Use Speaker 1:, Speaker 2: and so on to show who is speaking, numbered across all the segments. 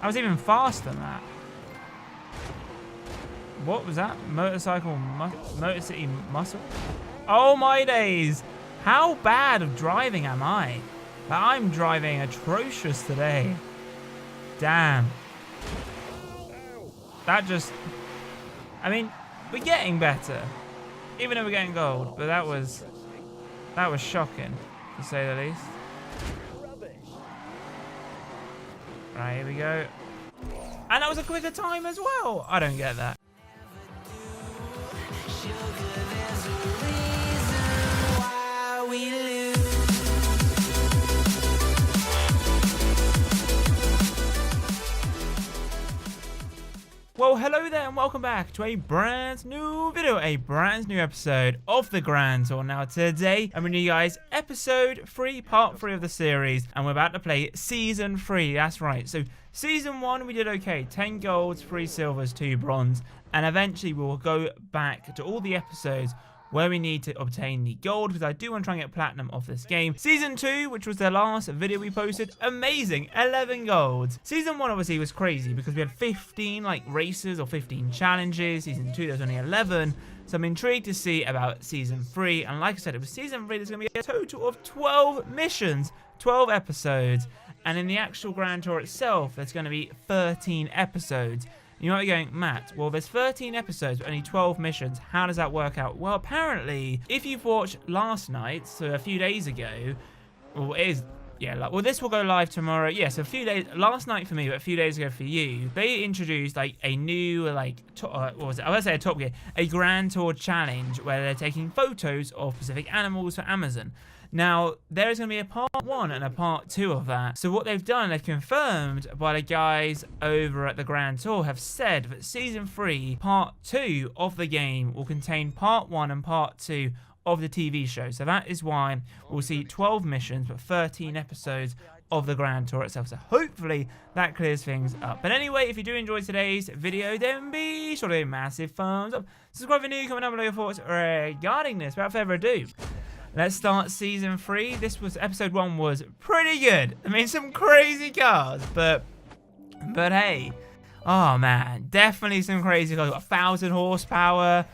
Speaker 1: I was even faster than that. What was that? Motor City Muscle? Oh my days! How bad of driving am I? I'm driving atrocious today. Damn. That just... I mean, we're getting better. Even though we're getting gold. But that was shocking, to say the least. Right, here we go. And that was a quicker time as well. I don't get that. Well, hello there and welcome back to a brand new video, a brand new episode of the Grand Tour. Now today, I'm bringing you guys episode 3, part 3 of the series, and we're about to play season 3, that's right. So season 1 we did okay, 10 golds, 3 silvers, 2 bronze, and eventually we will go back to all the episodes where we need to obtain the gold, because I do want to try and get platinum off this game. Season 2, which was the last video we posted, amazing, 11 golds. Season 1 obviously was crazy because we had 15 like races or 15 challenges. Season 2 there's only 11. So I'm intrigued to see about season 3. And like I said, it was season 3, there's going to be a total of 12 missions, 12 episodes. And in the actual Grand Tour itself, there's going to be 13 episodes. You might be going, Matt, well, there's 13 episodes, but only 12 missions. How does that work out? Well, apparently, if you've watched last night, so a few days ago, well, it is, yeah, well, this will go live tomorrow. Yeah, so a few days, last night for me, but a few days ago for you, they introduced, like, a new, like, what was it? I was going to say a Top Gear, a Grand Tour challenge where they're taking photos of specific animals for Amazon. Now, there is going to be a part 1 and a part 2 of that. So what they've done, they've confirmed by the guys over at the Grand Tour have said that Season 3, Part 2 of the game will contain Part 1 and Part 2 of the TV show. So that is why we'll see 12 missions, but 13 episodes of the Grand Tour itself. So hopefully that clears things up. But anyway, if you do enjoy today's video, then be sure to give a massive thumbs up. Subscribe if you're new, comment down below your thoughts regarding this. Without further ado, let's start season 3. This was episode 1 was pretty good. I mean, some crazy cars, but hey, oh man, definitely some crazy cars. 1,000 horsepower.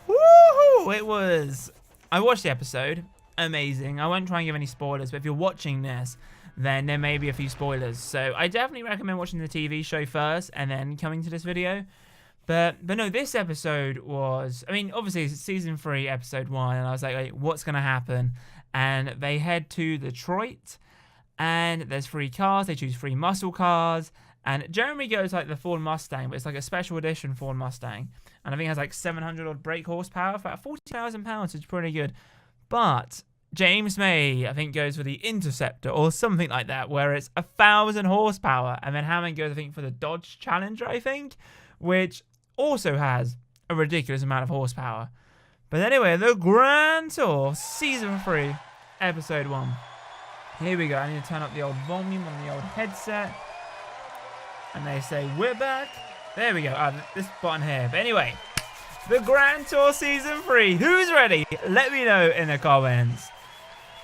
Speaker 1: Woohoo! It was. I watched the episode. Amazing. I won't try and give any spoilers, but if you're watching this, then there may be a few spoilers. So I definitely recommend watching the TV show first and then coming to this video. But no, this episode was, I mean, obviously it's season 3, episode 1, and I was like, what's going to happen? And they head to Detroit, and there's 3 cars. They choose 3 muscle cars, and Jeremy goes like the Ford Mustang, but it's like a special edition Ford Mustang, and I think it has like 700 odd brake horsepower for about 40,000 pounds, which is pretty good. But James May, I think, goes for the Interceptor or something like that, where it's 1,000 horsepower, and then Hammond goes, I think, for the Dodge Challenger, I think, which also has a ridiculous amount of horsepower. But anyway, the Grand Tour, Season 3, Episode 1. Here we go. I need to turn up the old volume on the old headset. And they say, we're back. There we go. This button here. But anyway, the Grand Tour Season 3. Who's ready? Let me know in the comments.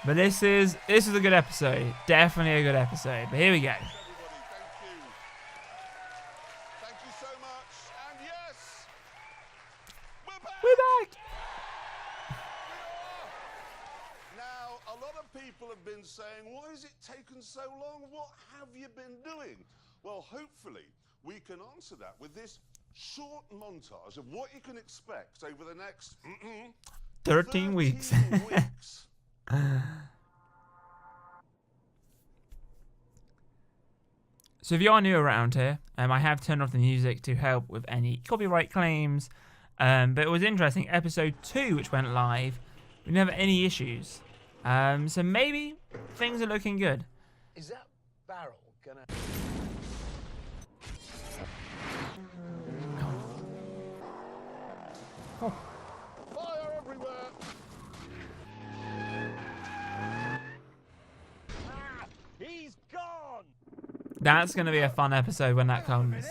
Speaker 1: But this is a good episode. Definitely a good episode. But here we go. We're back!
Speaker 2: Now, a lot of people have been saying, why has it taken so long? What have you been doing? Well, hopefully, we can answer that with this short montage of what you can expect over the next
Speaker 1: 13 weeks. So if you are new around here, I have turned off the music to help with any copyright claims. But it was interesting. Episode 2, which went live, we didn't have any issues. So maybe things are looking good.
Speaker 3: Is that barrel gonna...
Speaker 1: Oh.
Speaker 2: Fire everywhere!
Speaker 3: He's gone!
Speaker 1: That's going to be a fun episode when that comes.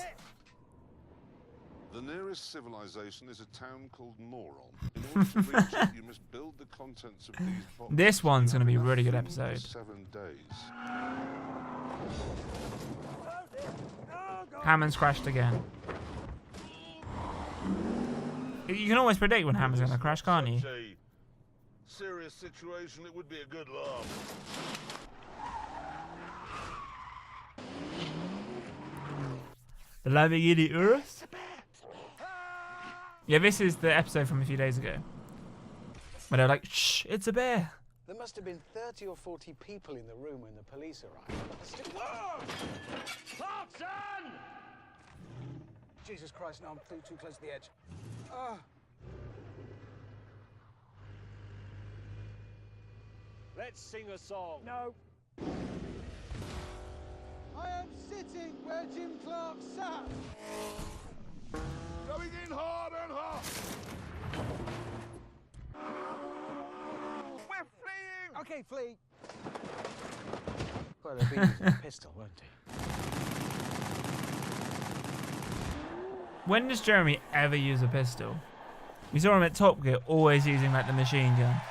Speaker 2: The nearest civilization is a town called Moron. In order to reach it, you must build the contents of these boxes.
Speaker 1: This one's going to be a really good episode.
Speaker 2: 7 days.
Speaker 3: Oh
Speaker 1: Hammond's crashed again. You can always predict when Hammond's going to crash, can't you?
Speaker 2: Such a serious situation, it would be a good laugh.
Speaker 1: The Lamborghini Urus? Yeah, this is the episode from a few days ago. Where they're like, shh, it's a bear.
Speaker 3: There must have been 30 or 40 people in the room when the police arrived. Clarkson! Jesus Christ, no, I'm too close to the edge. Let's sing a song. No. I am sitting where Jim Clark sat.
Speaker 2: Going in hard and hard. We're fleeing.
Speaker 3: Okay, flee. Well, they'll be using a pistol, won't he?
Speaker 1: When does Jeremy ever use a pistol? We saw him at Top Gear always using like the machine gun.
Speaker 2: I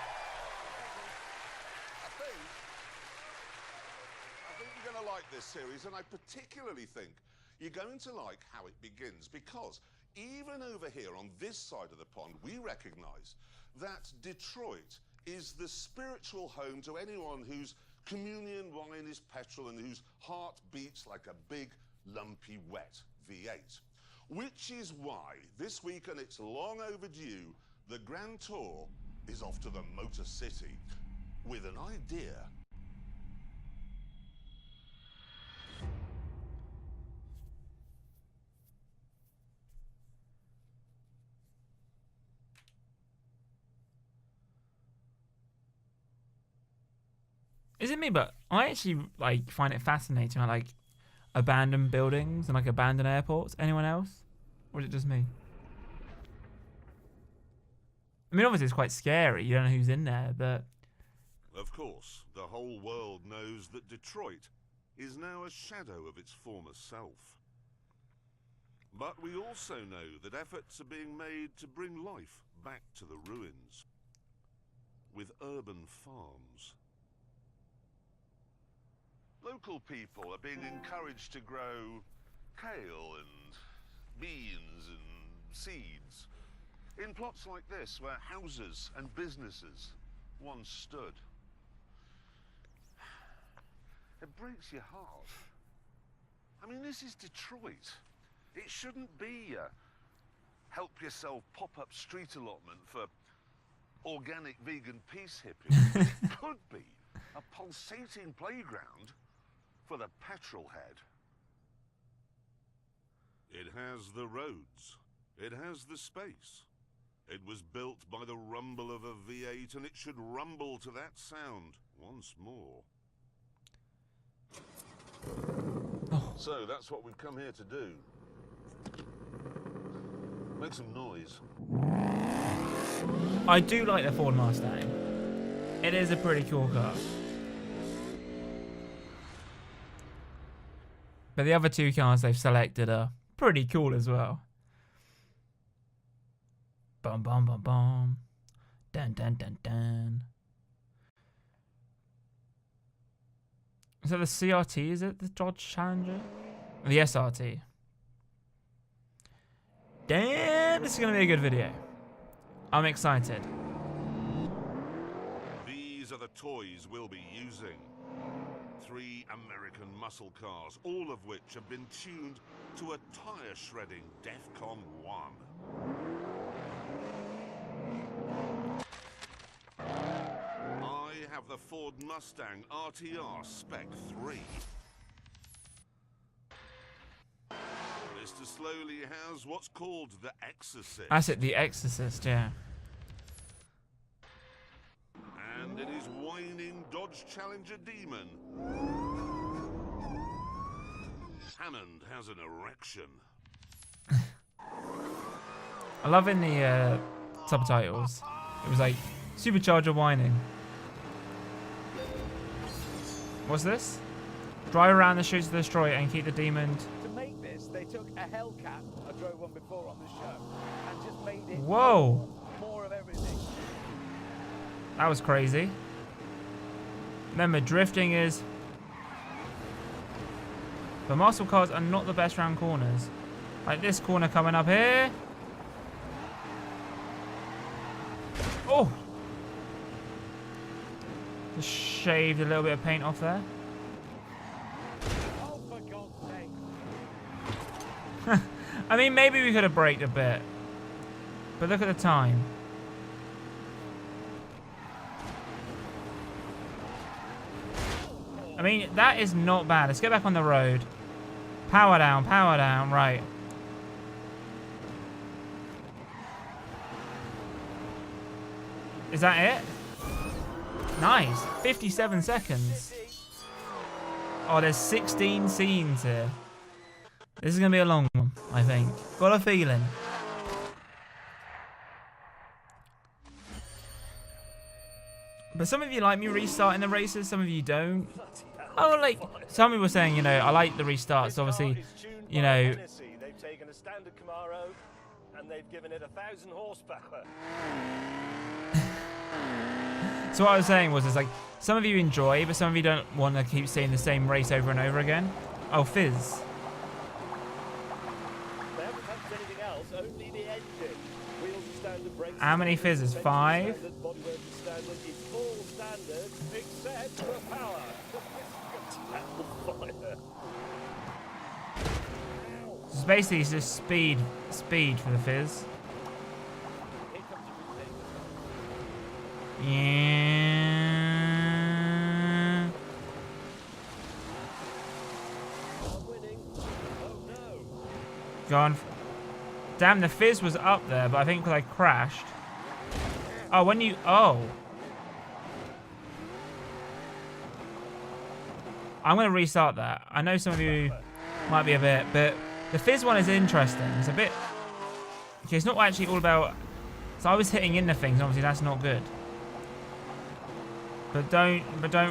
Speaker 2: think you're going to like this series, and I particularly think you're going to like how it begins, because even over here on this side of the pond, we recognise that Detroit is the spiritual home to anyone whose communion wine is petrol and whose heart beats like a big, lumpy, wet V8. Which is why this week, and it's long overdue, the Grand Tour is off to the Motor City with an idea.
Speaker 1: Is it me? But I actually like find it fascinating. I like abandoned buildings and like abandoned airports. Anyone else? Or is it just me? I mean, obviously it's quite scary. You don't know who's in there, but...
Speaker 2: Of course, the whole world knows that Detroit is now a shadow of its former self. But we also know that efforts are being made to bring life back to the ruins with urban farms. Local people are being encouraged to grow kale and beans and seeds in plots like this where houses and businesses once stood. It breaks your heart. I mean, this is Detroit. It shouldn't be a help yourself pop-up street allotment for organic vegan peace hippies. It could be a pulsating playground for the petrol head. It has the roads. It has the space. It was built by the rumble of a V8, and it should rumble to that sound once more.
Speaker 1: Oh.
Speaker 2: So that's what we've come here to do. Make some noise.
Speaker 1: I do like the Ford Mustang. It is a pretty cool car. But the other two cars they've selected are pretty cool as well. Bum bum bum bum. Dun dun dun dun. Is that the CRT? Is it the Dodge Challenger? The SRT. Damn, this is going to be a good video. I'm excited.
Speaker 2: These are the toys we'll be using. 3 American muscle cars, all of which have been tuned to a tire-shredding DEFCON 1. I have the Ford Mustang RTR Spec 3. Mr. Slowly has what's called the Exorcist.
Speaker 1: That's it, the Exorcist, yeah.
Speaker 2: And in his whining Dodge Challenger Demon, Hammond has an erection.
Speaker 1: I love in the subtitles. It was like, supercharger whining. What's this? Drive around the streets to destroy it and keep the demon...
Speaker 3: To make this, they took a Hellcat, I drove one before on the show, and just made it
Speaker 1: Whoa!
Speaker 3: more of everything.
Speaker 1: That was crazy. Remember, drifting is... But muscle cars are not the best round corners. Like this corner coming up here. Oh! Just shaved a little bit of paint off there.
Speaker 3: Oh, for God's sake.
Speaker 1: I mean, maybe we could have braked a bit. But look at the time. I mean, that is not bad. Let's get back on the road. Power down, right. Is that it? Nice. 57 seconds. Oh, there's 16 scenes here. This is going to be a long one, I think. Got a feeling. But some of you like me restarting the races, some of you don't. Oh, like, some people were saying, you know, I like the restarts, obviously, you know.
Speaker 3: They've taken a standard Camaro and they've given it 1,000 horsepower.
Speaker 1: So what I was saying was, it's like, some of you enjoy, but some of you don't want to keep seeing the same race over and over again. Oh, Fizz.
Speaker 3: They haven't touched anything else, only the engine. Wheels are standard, brakes.
Speaker 1: How many Fizzes? 5?
Speaker 3: Bodywork is standard, it's all standard, except for power.
Speaker 1: So basically, it's just speed for the Fizz.
Speaker 3: Here comes a retake.
Speaker 1: Yeah.
Speaker 3: I'm winning. Oh no.
Speaker 1: Gone. Damn, the Fizz was up there, but I think because I crashed. Oh, when you... Oh. I'm going to restart that. I know some of you might be a bit, but the Fizz one is interesting. It's a bit... Okay, it's not actually all about... So I was hitting into things, obviously that's not good. But don't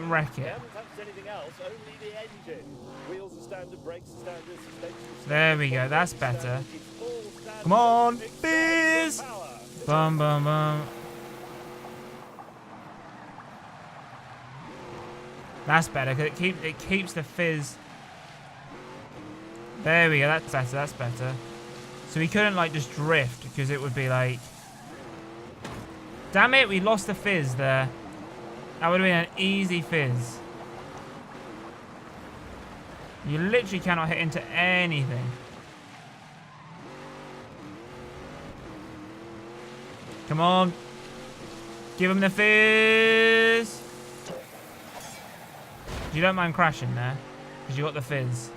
Speaker 1: wreck
Speaker 3: They
Speaker 1: it.
Speaker 3: haven't touched anything else, only the engine. Wheels are standard, brakes are standard, suspension is standard.
Speaker 1: There we go, that's better.
Speaker 3: Standard, it's all standard,
Speaker 1: Come on,
Speaker 3: except for
Speaker 1: Fizz!
Speaker 3: power.
Speaker 1: Bum, bum, bum. That's better, because it keeps the Fizz... There we go, that's better. So we couldn't, like, just drift, because it would be like... Damn it, we lost the Fizz there. That would have been an easy Fizz. You literally cannot hit into anything. Come on. Give him the Fizz. You don't mind crashing there, because you got the Fizz.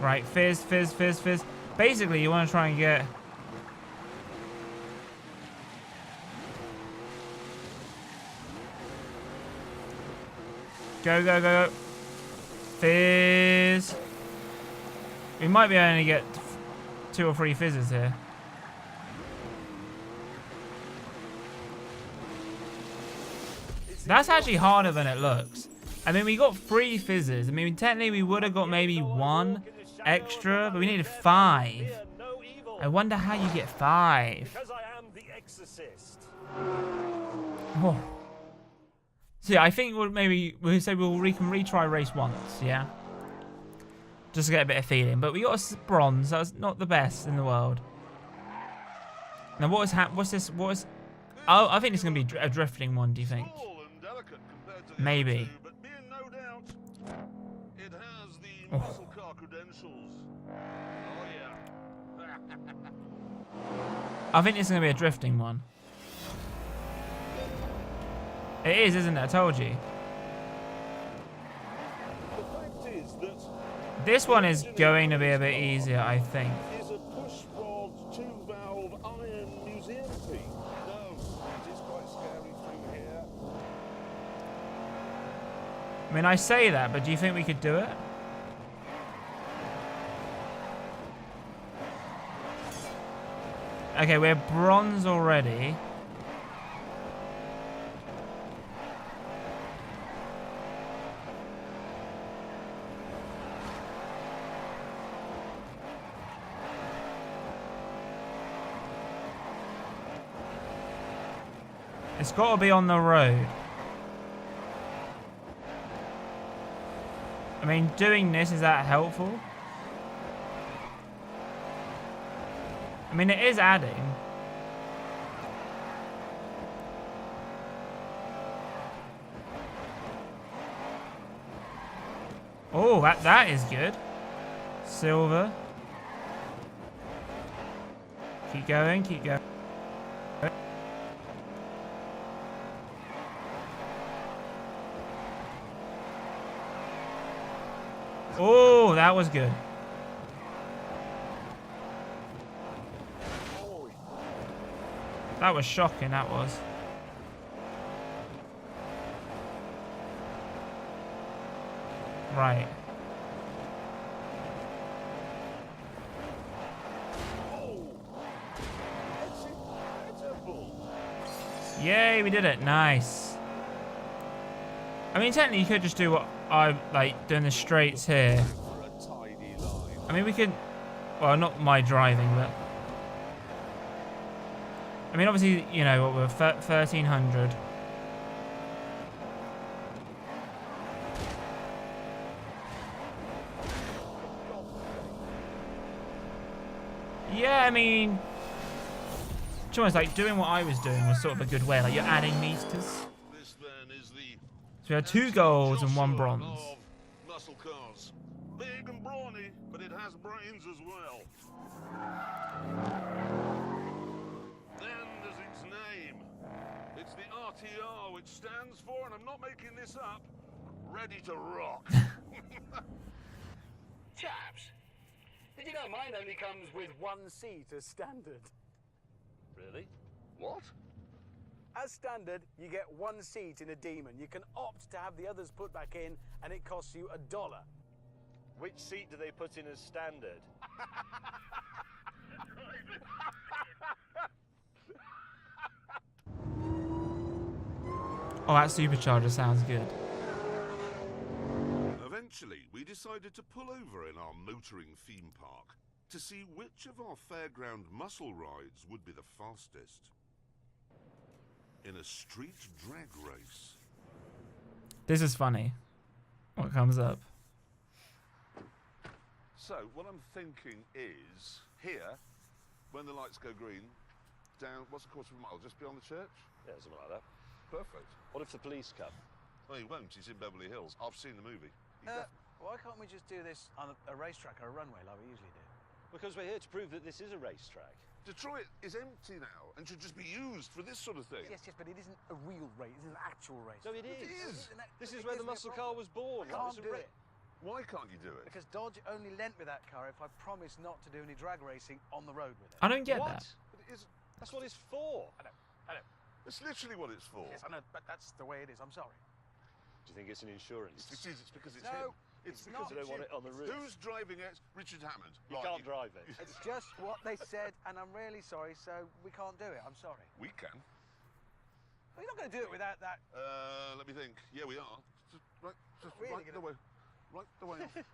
Speaker 1: Right, Fizz, Fizz, Fizz, Fizz. Basically, you want to try and get... Go, go, go, go. Fizz. We might be able to get 2 or 3 Fizzes here. That's actually harder than it looks. I mean, we got 3 Fizzes. I mean, technically we would have got maybe 1 extra, but we needed 5. I wonder how you get 5.
Speaker 3: Because I am the exorcist.
Speaker 1: Oh. So yeah, I think we'll maybe we can retry race once, yeah. Just to get a bit of feeling. But we got a bronze. That's not the best in the world. Now what's this? Oh, I think it's gonna be a drifting one. Do you think? Maybe.
Speaker 2: But be in no doubt, it has the
Speaker 1: Oh.
Speaker 2: muscle car credentials. Oh yeah.
Speaker 1: I think it's gonna be a drifting one. It is, isn't it? I told you.
Speaker 3: The fact is that
Speaker 1: This one is going to be a bit easier, I think.
Speaker 2: is a push-rod 2-valve iron museum peak. No, it is quite scary through here.
Speaker 1: I mean, I say that, but do you think we could do it? Okay, we're bronze already. It's got to be on the road. I mean, doing this, is that helpful? I mean, it is adding. Oh, that is good. Silver. Keep going, keep going. Oh, that was good. That was shocking, that was. Right. Yay, we did it. Nice. I mean, technically, you could just do what I'm like doing the straights here. I mean, we could. Well, not my driving, but. I mean, obviously, you know, what we're 1300. Yeah, I mean, it's almost like doing what I was doing was sort of a good way. Like you're adding meters.
Speaker 2: This then is the
Speaker 1: So we had 2 golds and 1 bronze.
Speaker 2: of muscle cars. Big and brawny, but it has brains as well. Then there's its name. It's the RTR, which stands for, and I'm not making this up, ready to rock.
Speaker 3: Chaps, did you know mine only comes with 1 seat as standard?
Speaker 2: Really? What?
Speaker 3: As standard, you get 1 seat in a Demon. You can opt to have the others put back in, and it costs you $1.
Speaker 4: Which seat do they put in as standard?
Speaker 1: Oh, that supercharger sounds good.
Speaker 2: Eventually, we decided to pull over in our motoring theme park to see which of our fairground muscle rides would be the fastest. In a street drag race.
Speaker 1: This is funny. What comes up?
Speaker 2: So, what I'm thinking is, here, when the lights go green, down, what's a quarter of a mile, just beyond the church?
Speaker 4: Yeah, something like that.
Speaker 2: Perfect.
Speaker 4: What if the police come?
Speaker 2: Well, he won't, he's in Beverly Hills. I've seen the movie.
Speaker 3: Why can't we just do this on a racetrack or a runway like we usually do?
Speaker 4: Because we're here to prove that this is a racetrack.
Speaker 2: Detroit is empty now and should just be used for this sort of thing.
Speaker 3: Yes, but it isn't a real race. It is an actual race.
Speaker 4: No, it is.
Speaker 2: It is.
Speaker 4: This is where the muscle car was born.
Speaker 3: I can't do it.
Speaker 2: Why can't you do it?
Speaker 3: Because Dodge only lent me that car if I promised not to do any drag racing on the road with it.
Speaker 1: I don't get
Speaker 4: What?
Speaker 1: that.
Speaker 2: But it is,
Speaker 4: That's what it's for.
Speaker 3: I know.
Speaker 2: it's literally what it's for.
Speaker 3: Yes, I know, but that's the way it is. I'm sorry.
Speaker 4: Do you think it's an insurance?
Speaker 2: It is, it's because it's
Speaker 3: No,
Speaker 2: him. It's
Speaker 3: it's
Speaker 2: because
Speaker 3: not.
Speaker 4: They don't want it on the roof.
Speaker 2: Who's driving it? Richard Hammond.
Speaker 4: You can't drive it.
Speaker 3: It's just what they said, and I'm really sorry, so we can't do it. I'm sorry.
Speaker 2: We can.
Speaker 3: We're not going to do it without that.
Speaker 2: Let me think. Yeah, we are. Just
Speaker 3: Really
Speaker 2: right the way. Right the way off.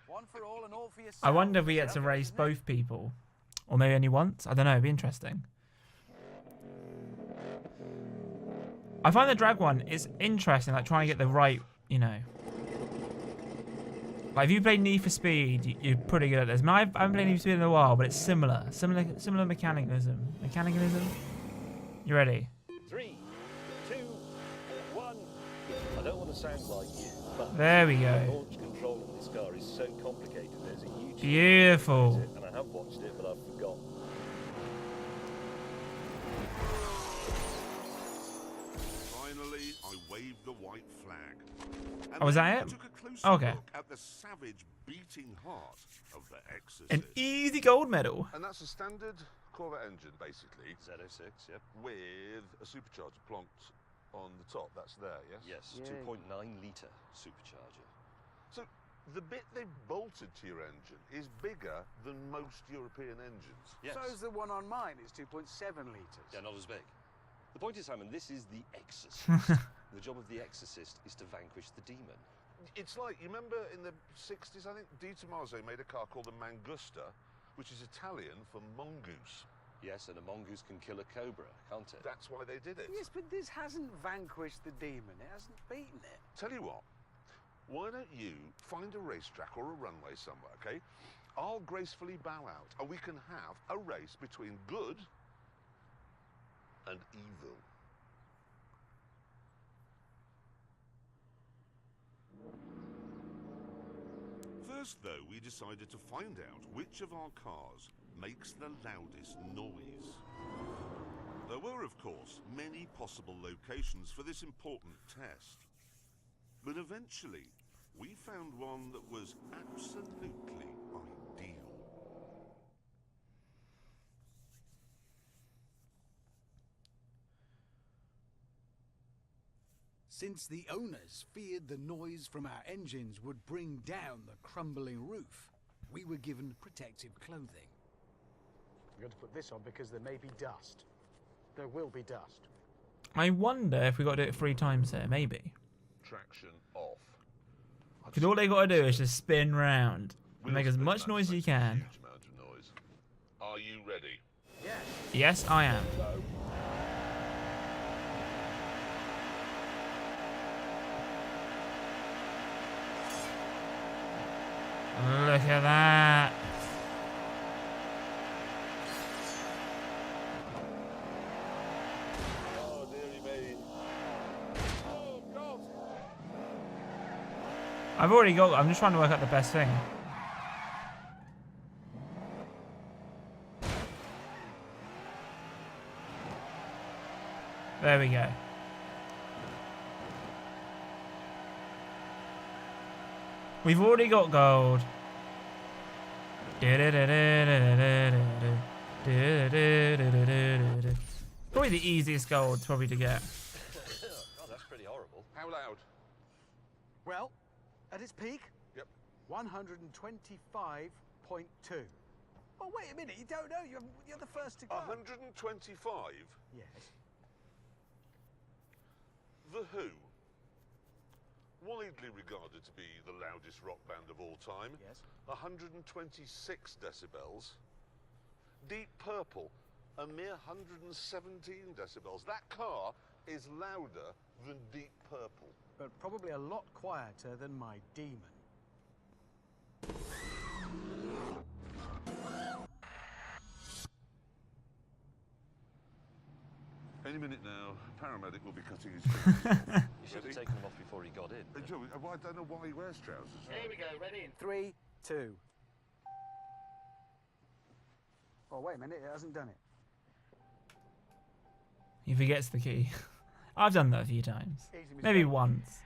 Speaker 3: One for all and all for yourself.
Speaker 1: I wonder if we get to race both people. Or maybe only once. I don't know. It'd be interesting. I find the drag one is interesting. Like trying to get the right, you know. Like if you play Need for Speed, you're pretty good at this. I mean, I haven't played Need for Speed in a while, but it's similar. Similar mechanism. You ready?
Speaker 4: 3, 2, 1. I don't want to sound like you, but
Speaker 1: There we go.
Speaker 4: launch control of this car is so complicated. There's a YouTube
Speaker 1: Beautiful.
Speaker 4: video, and I have watched it, but I've forgotten.
Speaker 2: Finally, I waved the white flag. And
Speaker 1: Oh, was
Speaker 2: then
Speaker 1: that
Speaker 2: I
Speaker 1: it?
Speaker 2: took a closer
Speaker 1: Okay.
Speaker 2: look at the savage beating heart of the Exorcist.
Speaker 1: An easy gold medal.
Speaker 2: And that's a standard Corvette engine, basically,
Speaker 4: Z06, yep.
Speaker 2: with a supercharger plonked on the top. That's there, yes?
Speaker 4: Yes,
Speaker 3: Yay.
Speaker 4: 2.9 litre supercharger.
Speaker 2: So the bit they've bolted to your engine is bigger than most European engines.
Speaker 4: Yes.
Speaker 3: So's the one on mine. It's 2.7 litres.
Speaker 4: Yeah, not as big. The point is, Simon, this is the Exorcist. The job of the Exorcist is to vanquish the demon.
Speaker 2: It's like, you remember in the 60s, I think Di Tommaso made a car called the Mangusta, which is Italian for mongoose.
Speaker 4: Yes, and a mongoose can kill a cobra, can't it?
Speaker 2: That's why they did it.
Speaker 3: Yes, but this hasn't vanquished the demon. It hasn't beaten it.
Speaker 2: Tell you what, why don't you find a racetrack or a runway somewhere, okay? I'll gracefully bow out, and we can have a race between good and evil. First, though, we decided to find out which of our cars makes the loudest noise. There were, of course, many possible locations for this important test. But eventually, we found one that was absolutely ideal.
Speaker 3: Since the owners feared the noise from our engines would bring down the crumbling roof, we were given protective clothing. I'm going to put this on because there may be dust. There will be dust.
Speaker 1: I wonder if we got to do it 3 times here, maybe.
Speaker 2: Traction off.
Speaker 1: Because all they got to do is just spin round and make as much noise as you can.
Speaker 2: Huge amount of noise. Are you ready?
Speaker 3: Yes.
Speaker 1: Yes, I am. Look at that.
Speaker 2: Oh, dearie me. Oh, God.
Speaker 1: I've already got. I'm just trying to work out the best thing. There we go. We've already got gold. Probably the easiest gold probably to get.
Speaker 4: God, that's pretty horrible.
Speaker 2: How loud?
Speaker 3: Well, at its peak,
Speaker 2: Yep.
Speaker 3: 125.2. Oh, wait a minute, you don't know. You're the first to go.
Speaker 2: 125?
Speaker 3: Yes.
Speaker 2: The Who, widely regarded to be the loudest rock band of all time.
Speaker 3: Yes.
Speaker 2: 126 decibels. Deep Purple, a mere 117 decibels. That car is louder than Deep Purple.
Speaker 3: But probably a lot quieter than my demon.
Speaker 2: Any minute now, paramedic will be cutting his fingers.
Speaker 4: You should have taken them off before he got in.
Speaker 2: Joe, I don't know why he wears trousers.
Speaker 3: Here we go, ready in 3, 2. Oh, wait a minute, it hasn't done it.
Speaker 1: He forgets the key. I've done that a few times.
Speaker 3: Easy mistake.
Speaker 1: Maybe once.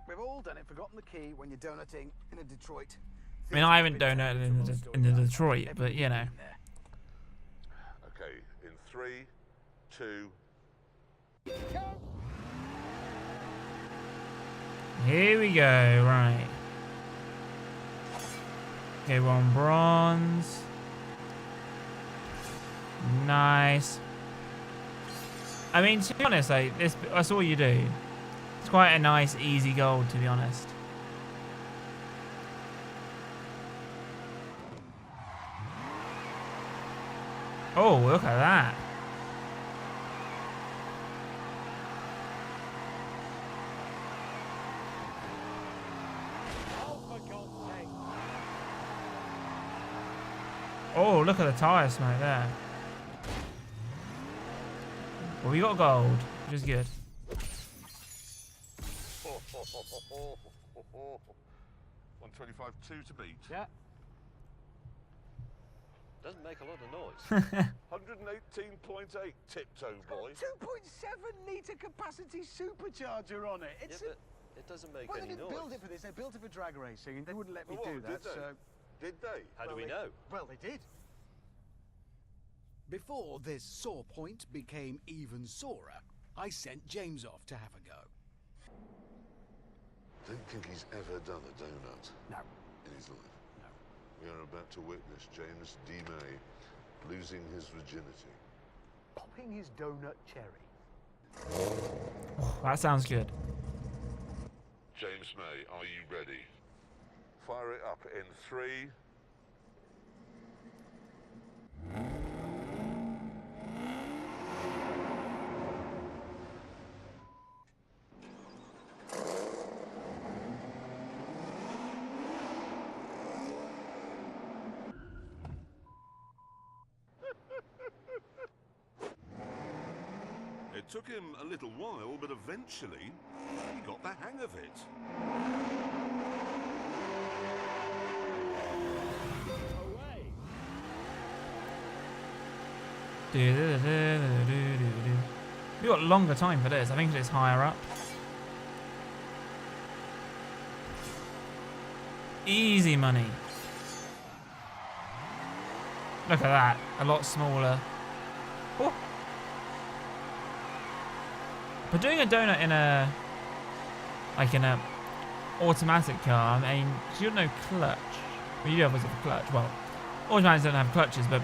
Speaker 3: We've all done it, forgotten the key when you're donutting in a Detroit.
Speaker 1: I mean, I haven't donuted in the Detroit, but you know.
Speaker 2: Okay, in 3, 2.
Speaker 1: Here we go, right. Okay, we're on bronze. Nice. I mean, to be honest, like, that's all you do. It's quite a nice, easy gold, to be honest. Oh, look at that.
Speaker 3: Oh, for God's sake.
Speaker 1: Oh, look at the tyre smoke there. Well, we got gold, which is good.
Speaker 2: 125.2 to beat.
Speaker 3: Yeah.
Speaker 4: Doesn't make a lot of noise.
Speaker 2: 118.8 tiptoe boy.
Speaker 3: 2.7 litre capacity supercharger on it.
Speaker 4: Yeah,
Speaker 3: It's
Speaker 4: but it doesn't make
Speaker 3: well, they
Speaker 4: any
Speaker 3: didn't
Speaker 4: noise.
Speaker 3: build it for this. They built it for drag racing, and they wouldn't let me
Speaker 2: Oh,
Speaker 3: do that.
Speaker 2: did they?
Speaker 3: So,
Speaker 2: Did they?
Speaker 4: How do we
Speaker 3: they-
Speaker 4: know?
Speaker 3: Well, they did. Before this sore point became even sorer, I sent James off to have a go.
Speaker 2: Don't think he's ever done a donut
Speaker 3: No,
Speaker 2: in his life.
Speaker 3: no.
Speaker 2: We are about to witness James D. May losing his virginity.
Speaker 3: Popping his donut cherry.
Speaker 1: That sounds good.
Speaker 2: James May, are you ready? Fire it up in 3. took him a little while, but eventually he got the hang of it.
Speaker 1: We got longer time for this. I think it's higher up. Easy money. Look at that. A lot smaller. Oh. But doing a donut in a automatic car, I mean, you don't know clutch. Well, you do obviously have a clutch. Well, automatics don't have clutches, but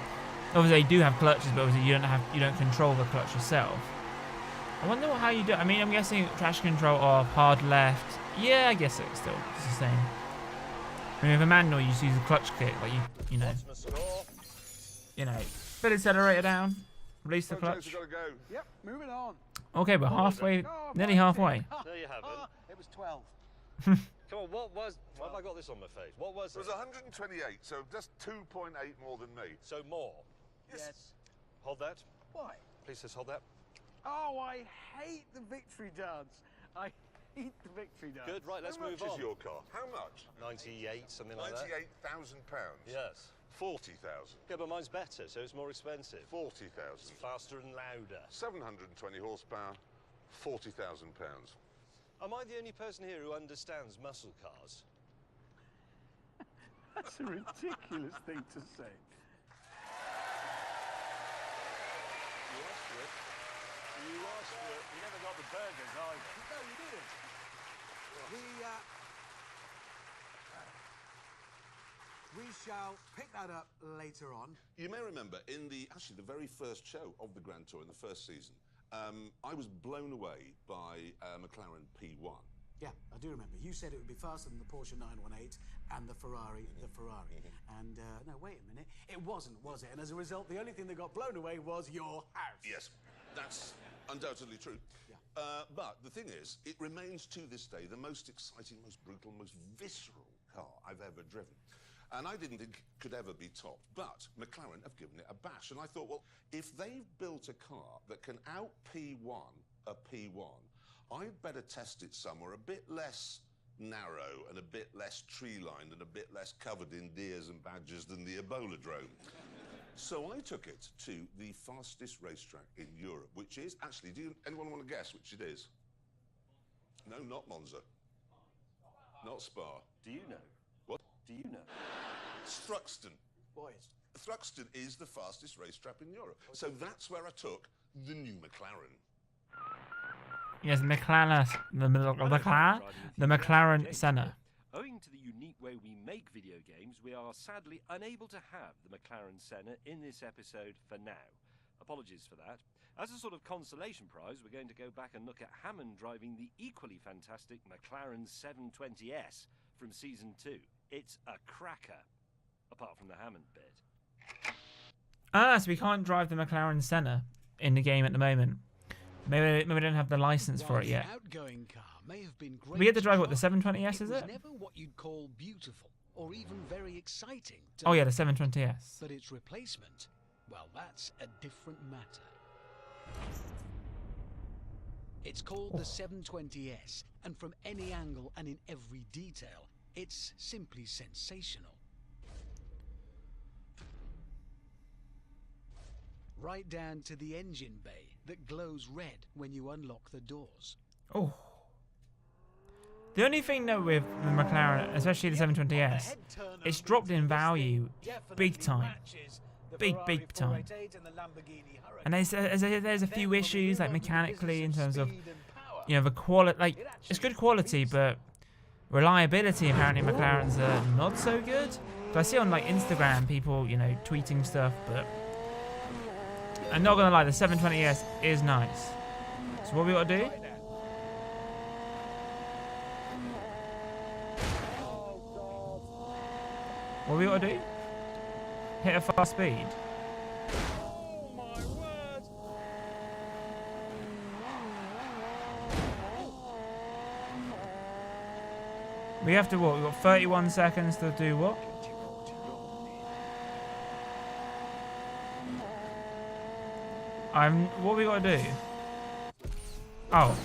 Speaker 1: obviously they do have clutches, but obviously you don't control the clutch yourself. I wonder how you do. I mean, I'm guessing traction control off, hard left. Yeah, I guess it's still the same. I mean, with a manual, you just use the clutch kick, like you know, put accelerator down, release the clutch.
Speaker 3: Yep, moving on.
Speaker 1: Okay, we're halfway, nearly halfway.
Speaker 4: No, you haven't.
Speaker 3: It was 12.
Speaker 4: Come on, why have I got this on my face? What was
Speaker 2: It
Speaker 4: it?
Speaker 2: was 128, so just 2.8 more than me.
Speaker 4: So more.
Speaker 3: Yes.
Speaker 4: Hold that.
Speaker 3: Why?
Speaker 4: Please just hold that.
Speaker 3: Oh, I hate the victory dance. I hate the victory dance.
Speaker 4: Good, right, let's
Speaker 2: How
Speaker 4: move
Speaker 2: much
Speaker 4: on.
Speaker 2: is your car? How much?
Speaker 4: 98, something like that.
Speaker 2: £98,000.
Speaker 4: Yes.
Speaker 2: 40,000.
Speaker 4: Yeah, but mine's better, so it's more expensive.
Speaker 2: 40,000.
Speaker 4: Faster and louder.
Speaker 2: 720 horsepower, £40,000.
Speaker 4: Am I the only person here who understands muscle cars?
Speaker 3: That's a ridiculous thing to say.
Speaker 4: You asked for it. You asked for it.
Speaker 3: You never got the burgers either. No, you didn't. We shall pick that up later on.
Speaker 2: You may remember in the very first show of the Grand Tour in the first season, I was blown away by McLaren P1.
Speaker 3: Yeah, I do remember. You said it would be faster than the Porsche 918 and the Ferrari, And, no, wait a minute. It wasn't, was it? And as a result, the only thing that got blown away was your house.
Speaker 2: Yes, that's undoubtedly true.
Speaker 3: Yeah.
Speaker 2: But the thing is, it remains to this day the most exciting, most brutal, most visceral car I've ever driven. And I didn't think it could ever be topped. But McLaren have given it a bash. And I thought, well, if they've built a car that can out P1 a P1, I'd better test it somewhere a bit less narrow and a bit less tree-lined and a bit less covered in deers and badgers than the Ebola-drome. So I took it to the fastest racetrack in Europe, which is, actually, anyone want to guess which it is? No, not Monza. Not Spa.
Speaker 4: Do you know?
Speaker 2: What?
Speaker 4: Do you know?
Speaker 2: Thruxton.
Speaker 3: Boys.
Speaker 2: Thruxton is the fastest racetrack in Europe. So that's where I took the new McLaren.
Speaker 1: Yes, the McLaren Senna.
Speaker 4: Owing to the unique way we make video games, we are sadly unable to have the McLaren Senna in this episode for now. Apologies for that. As a sort of consolation prize, we're going to go back and look at Hammond driving the equally fantastic McLaren 720S from Season 2. It's a cracker, apart from the Hammond bit.
Speaker 1: Ah, so we can't drive the McLaren Senna in the game at the moment. Maybe we don't have the license for it yet.
Speaker 3: The outgoing car may have been great.
Speaker 1: We get to drive what, the 720S, is
Speaker 3: it?
Speaker 1: it?
Speaker 3: Was never what you'd call beautiful or even very exciting.
Speaker 1: Oh yeah, the 720S.
Speaker 3: But its replacement, well, that's a different matter. It's called the 720S, and from any angle and in every detail, it's simply sensational. Right down to the engine bay that glows red when you unlock the doors.
Speaker 1: Oh. The only thing though with the McLaren, especially the 720S, it's dropped in value big time. Big time. And there's a few issues like mechanically in terms of, you know, the quality. Like, it's good quality, but reliability apparently McLarens are not so good. So I see on like Instagram people, you know, tweeting stuff, but I'm not gonna lie, the 720S is nice. So what we gotta do? What we gotta do? Hit a fast speed.
Speaker 4: Oh my word!
Speaker 1: We have to what? We've got 31 seconds to do what? What we gotta do? Oh,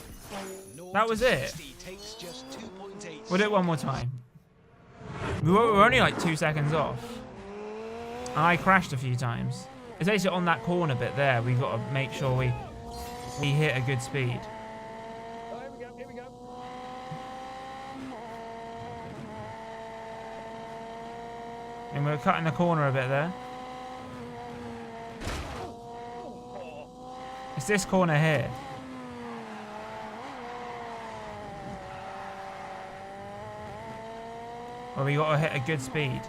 Speaker 3: 0
Speaker 1: that
Speaker 3: to
Speaker 1: was it.
Speaker 3: 60 takes just 2.8
Speaker 1: We'll do it one more time. We're only like 2 seconds off. I crashed a few times. It's actually on that corner bit there. We've got to make sure we hit a good speed.
Speaker 3: Oh, here we go, here we go.
Speaker 1: And we're cutting the corner a bit there. It's this corner here. Where we got to hit a good speed.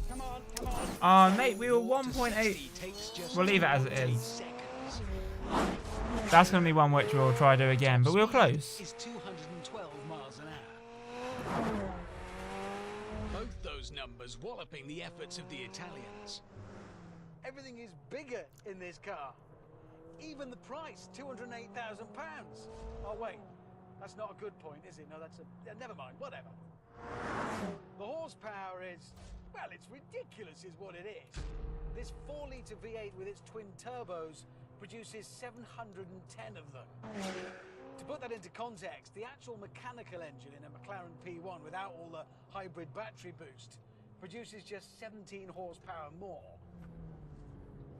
Speaker 3: Come on.
Speaker 1: Oh, mate, we were 1.8.
Speaker 3: Takes just
Speaker 1: We'll leave it as it
Speaker 3: 2.8
Speaker 1: is.
Speaker 3: seconds.
Speaker 1: That's going to be one which we'll try to do again, but we were close.
Speaker 3: Is 212 miles an hour. Both those numbers walloping the efforts of the Italians. Everything is bigger in this car. Even the price, £208,000. Oh wait, that's not a good point, is it? No, that's a... never mind, whatever. The horsepower is... well, it's ridiculous is what it is. This 4-litre V8 with its twin turbos produces 710 of them. To put that into context, the actual mechanical engine in a McLaren P1 without all the hybrid battery boost produces just 17 horsepower more.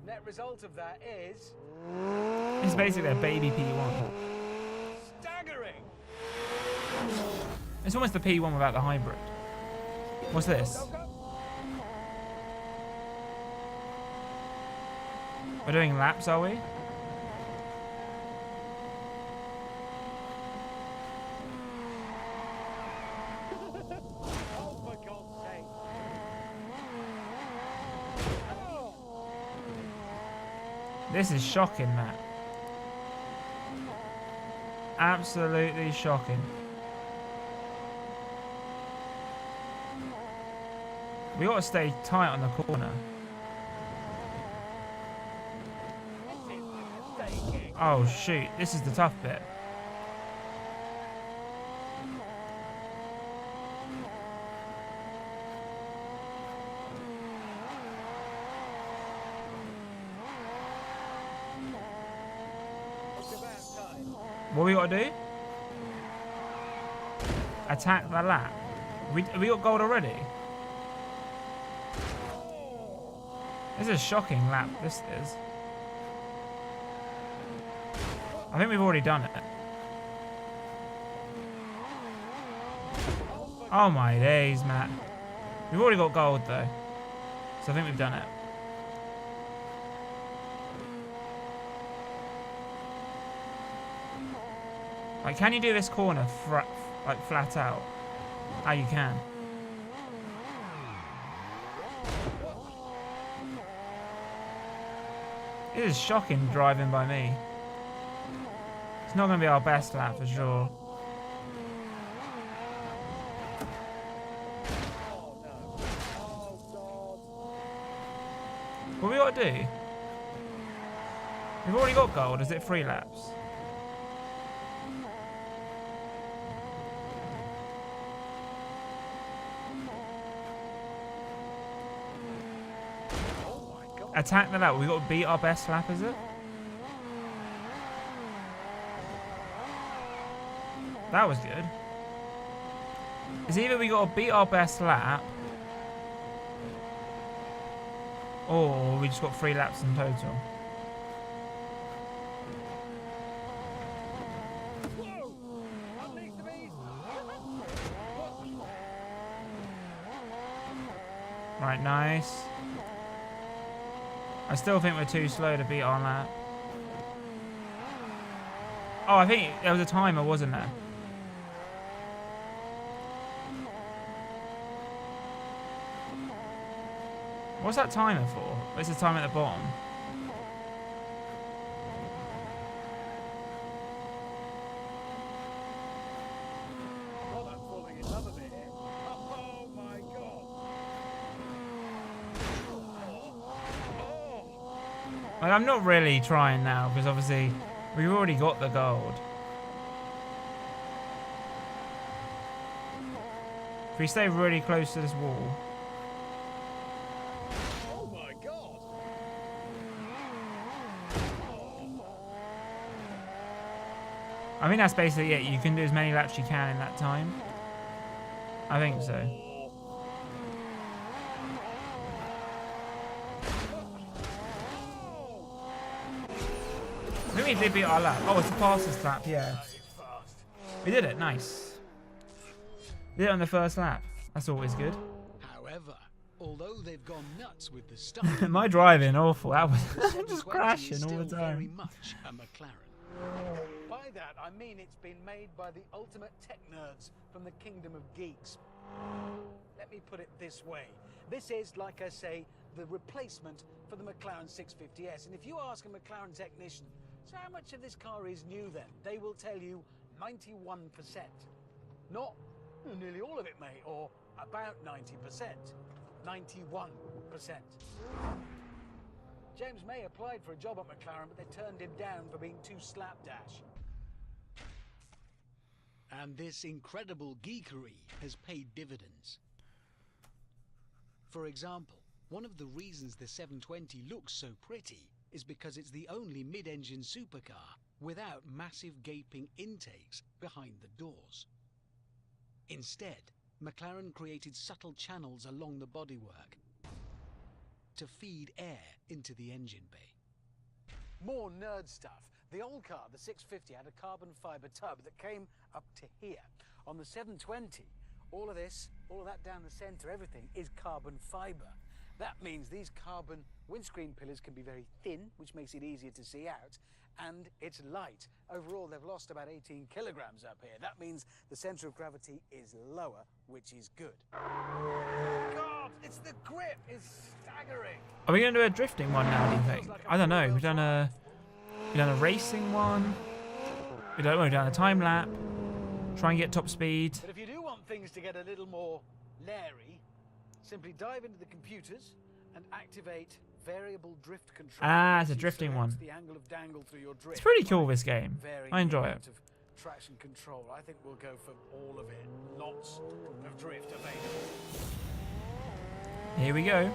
Speaker 3: Net result of that is...
Speaker 1: It's basically a baby P1.
Speaker 3: staggering!
Speaker 1: It's almost the P1 without the hybrid. What's this?
Speaker 3: Go, go.
Speaker 1: We're doing laps, are we?
Speaker 3: Oh, for God's sake.
Speaker 1: This is shocking, Matt. Absolutely shocking. We got to stay tight on the corner. Oh shoot, this is the tough bit. What we got to do? Attack the lap. We got gold already? This is a shocking lap, this is. I think we've already done it. Oh my days, Matt. We've already got gold though. So I think we've done it. Like, can you do this corner like flat out? Oh, you can. It is shocking driving by me. It's not going to be our best lap for sure. What we got to do? We've already got gold. Is it 3 laps? Attack the lap. We got to beat our best lap, is it? That was good. It's either we got to beat our best lap, or we just got 3 laps in total. Right, nice. I still think we're too slow to beat our lap. Oh, I think there was a timer, wasn't there? What's that timer for? What's the timer at the bottom?
Speaker 3: God, I'm falling in love with it here. Oh my God.
Speaker 1: Like, I'm not really trying now because obviously we've already got the gold. If we stay really close to this wall. I think that's basically it. You can do as many laps you can in that time. I think so. I think we did beat our lap. Oh, it's the fastest lap, yeah. We did it, nice. Did it on the first lap. That's always good.
Speaker 3: However, although they've gone nuts with the stuff,
Speaker 1: My driving awful. That was
Speaker 3: the
Speaker 1: just
Speaker 3: 720
Speaker 1: crashing
Speaker 3: is
Speaker 1: all the
Speaker 3: still very
Speaker 1: time.
Speaker 3: much a McLaren. By that, I mean it's been made by the ultimate tech nerds from the kingdom of geeks. Let me put it this way. This is, like I say, the replacement for the McLaren 650S. And if you ask a McLaren technician, so how much of this car is new then? They will tell you 91%. Not nearly all of it, mate, or about 90%. 91%. James May applied for a job at McLaren, but they turned him down for being too slapdash. And this incredible geekery has paid dividends. For example, one of the reasons the 720 looks so pretty is because it's the only mid-engine supercar without massive gaping intakes behind the doors. Instead, McLaren created subtle channels along the bodywork to feed air into the engine bay. More nerd stuff. The old car, the 650, had a carbon fiber tub that came up to here. On the 720, all of that down the center, everything is carbon fiber. That means these carbon windscreen pillars can be very thin, which makes it easier to see out, and it's light. Overall, they've lost about 18 kilograms up here. That means the center of gravity is lower, which is good. God, it's the grip is staggering.
Speaker 1: Are we going to do a drifting one now, do you think? I don't know. We've done a racing one. We've done a time lap. Try and get top speed.
Speaker 3: But if you do want things to get a little more leery, simply dive into the computers and activate variable drift control.
Speaker 1: Ah, it's a drifting one.
Speaker 3: The angle of dangle through your drift.
Speaker 1: It's pretty cool, this game. I enjoy it.
Speaker 3: Traction control. I think we'll go for all of it. Lots of drift available.
Speaker 1: Here we go.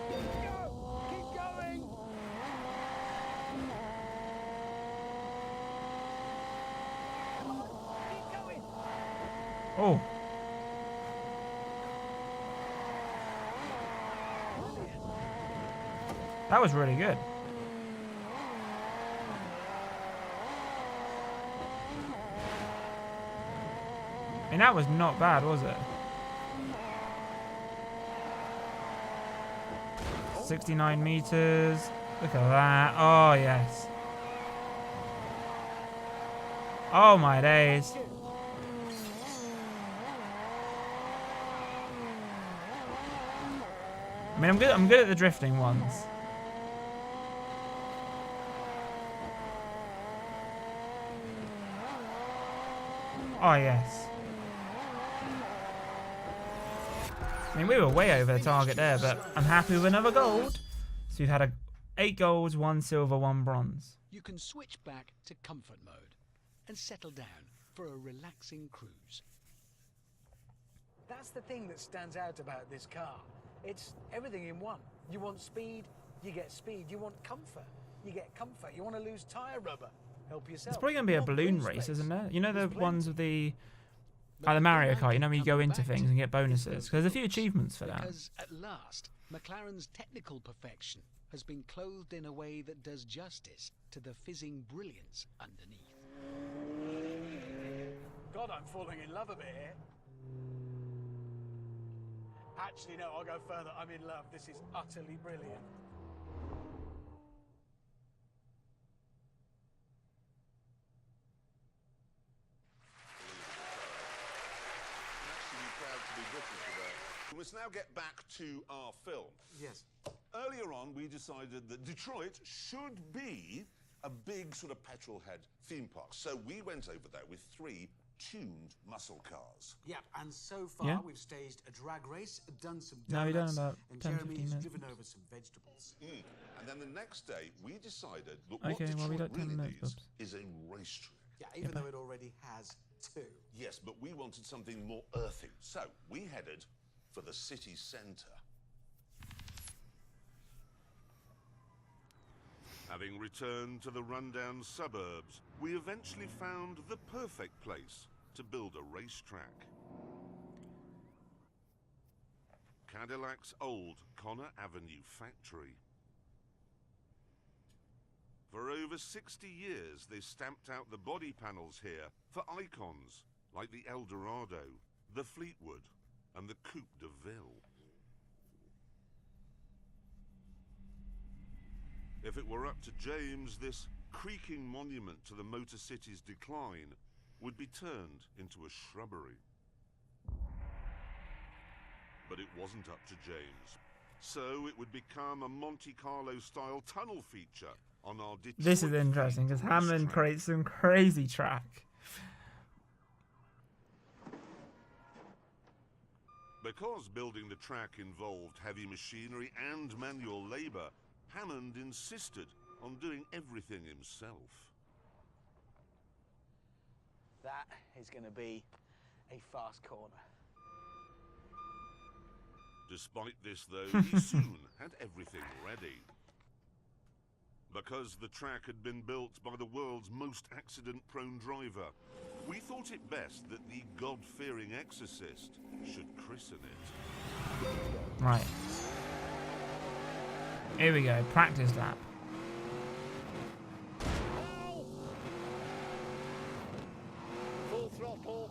Speaker 3: Keep going. Keep going.
Speaker 1: Oh. That was really good. I mean, that was not bad, was it? 69 meters. Look at that. Oh, yes. Oh, my days. I mean, I'm good at the drifting ones. Oh, yes. I mean, we were way over the target there, but I'm happy with another gold. So we've had 8 golds, 1 silver, 1 bronze.
Speaker 3: You can switch back to comfort mode and settle down for a relaxing cruise. That's the thing that stands out about this car. It's everything in one. You want speed, you get speed. You want comfort, you get comfort. You want to lose tyre rubber, help yourself.
Speaker 1: It's probably going to be a balloon race, isn't there? You know the ones with the Mario Kart, you know when you go into things and get bonuses? Because there's a few achievements for that.
Speaker 3: Because at last, McLaren's technical perfection has been clothed in a way that does justice to the fizzing brilliance underneath. God, I'm falling in love a bit here. Actually, no, I'll go further. I'm in love. This is utterly brilliant.
Speaker 2: We must now get back to our film.
Speaker 3: Yes.
Speaker 2: Earlier on, we decided that Detroit should be a big sort of petrol-head theme park. So we went over there with 3 tuned muscle cars.
Speaker 3: Yeah, and so far we've staged a drag race, done some donuts,
Speaker 1: No, we've done about
Speaker 3: and
Speaker 1: 10,
Speaker 3: Jeremy's
Speaker 1: 15 minutes.
Speaker 3: driven over some vegetables.
Speaker 2: And then the next day, we decided that
Speaker 1: Okay,
Speaker 2: what Detroit
Speaker 1: well, we got 10
Speaker 2: really
Speaker 1: minutes,
Speaker 2: needs
Speaker 1: oops.
Speaker 2: is a racetrack.
Speaker 3: Yeah, even though it already has 2.
Speaker 2: Yes, but we wanted something more earthy. So we headed for the city centre. Having returned to the rundown suburbs, we eventually found the perfect place to build a racetrack. Cadillac's old Connor Avenue factory. For over 60 years, they stamped out the body panels here for icons like the Eldorado, the Fleetwood, and the Coupe de Ville. If it were up to James, this creaking monument to the Motor City's decline would be turned into a shrubbery. But it wasn't up to James. So it would become a Monte Carlo-style tunnel feature on our Detroit.
Speaker 1: This is interesting because Hammond creates some crazy track.
Speaker 2: Because building the track involved heavy machinery and manual labor, Hammond insisted on doing everything himself.
Speaker 3: That is going to be a fast corner.
Speaker 2: Despite this, though, he soon had everything ready. Because the track had been built by the world's most accident-prone driver, we thought it best that the God-fearing exorcist should christen it.
Speaker 1: Right. Here we go, practice lap.
Speaker 3: Full throttle.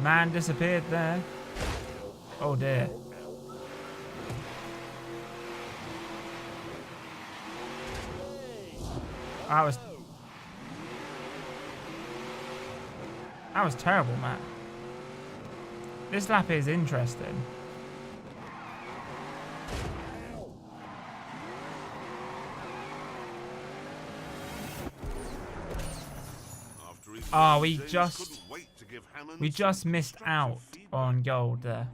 Speaker 1: Man disappeared there. Oh dear. That was terrible, Matt. This lap is interesting. Oh, we just missed out on gold there.